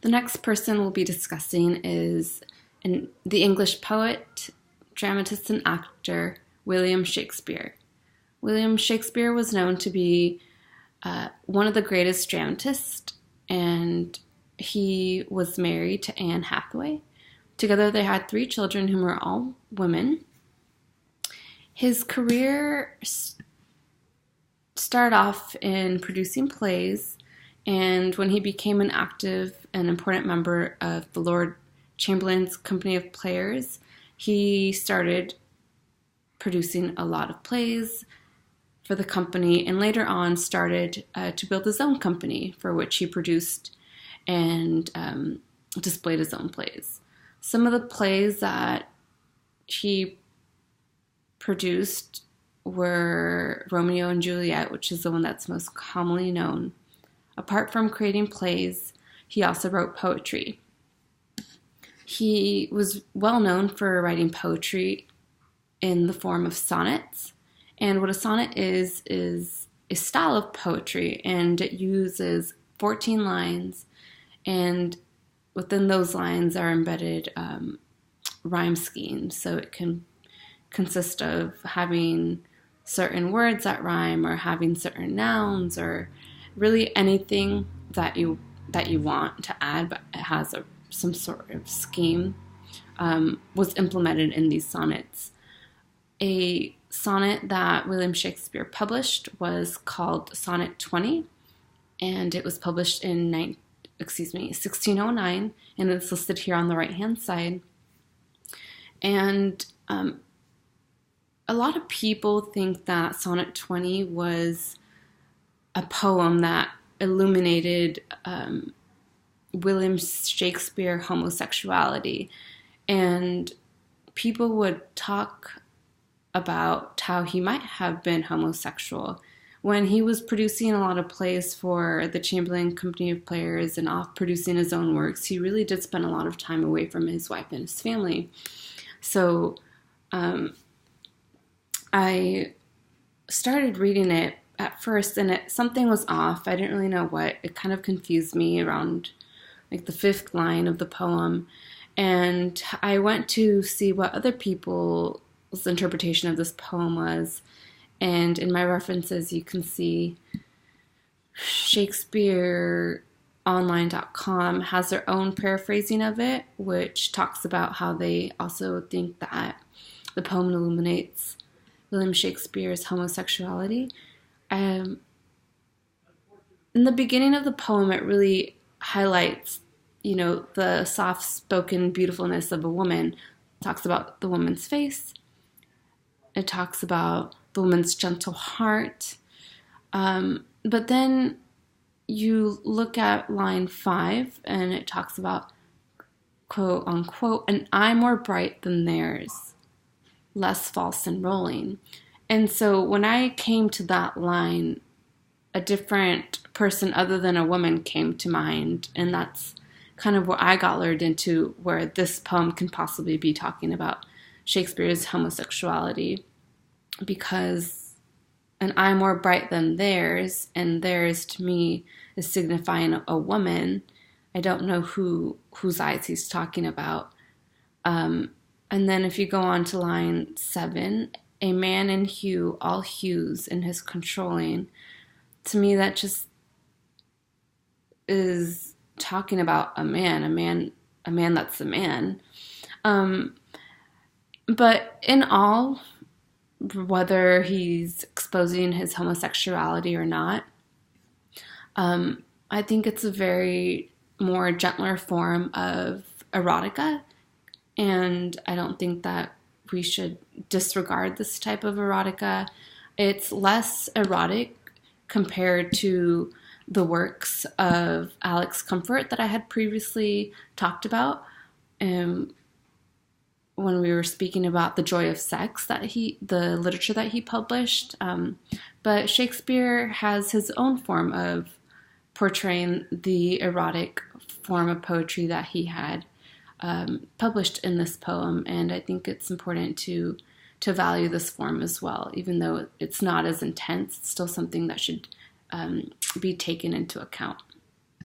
The next person we'll be discussing is the English poet, dramatist, and actor William Shakespeare. William Shakespeare was known to be one of the greatest dramatists, and he was married to Anne Hathaway. Together they had 3 children whom were all women. His career started off in producing plays, and when he became an active and important member of the Lord Chamberlain's Company of Players, he started producing a lot of plays for the company, and later on started to build his own company, for which he produced and displayed his own plays. Some of the plays that he produced were Romeo and Juliet, which is the one that's most commonly known. Apart from creating plays, he also wrote poetry. He was well known for writing poetry in the form of sonnets. And what a sonnet is a style of poetry, and it uses 14 lines, and within those lines are embedded rhyme schemes. So it can consist of having certain words that rhyme, or having certain nouns, or really anything that you want to add, but it has some sort of scheme, was implemented in these sonnets. A sonnet that William Shakespeare published was called Sonnet 20, and it was published in 1609, and it's listed here on the right-hand side. And a lot of people think that Sonnet 20 was a poem that illuminated William Shakespeare homosexuality, and people would talk about how he might have been homosexual. When he was producing a lot of plays for the Chamberlain Company of Players and off producing his own works, he really did spend a lot of time away from his wife and his family. So I started reading it at first, and something was off. I didn't really know what. It kind of confused me around like the 5th line of the poem. And I went to see what other people's interpretation of this poem was. And in my references, you can see ShakespeareOnline.com has their own paraphrasing of it, which talks about how they also think that the poem illuminates William Shakespeare's homosexuality. In the beginning of the poem, it really highlights, the soft-spoken beautifulness of a woman. It talks about the woman's face. It talks about the woman's gentle heart. But then you look at line 5, and it talks about, quote unquote, an eye more bright than theirs, less false and rolling. And so when I came to that line, a different person other than a woman came to mind, and that's kind of what I got lured into, where this poem can possibly be talking about Shakespeare's homosexuality, because an eye more bright than theirs, and theirs to me is signifying a woman. I don't know whose eyes he's talking about. And then if you go on to line 7, a man in hue, all hues in his controlling. To me, that just is talking about a man that's a man. But in all, whether he's exposing his homosexuality or not, I think it's a very more gentler form of erotica, and I don't think that we should disregard this type of erotica. It's less erotic compared to the works of Alex Comfort that I had previously talked about when we were speaking about The Joy of Sex, the literature that he published. But Shakespeare has his own form of portraying the erotic form of poetry that he had published in this poem, and I think it's important to value this form as well. Even though it's not as intense, it's still something that should be taken into account.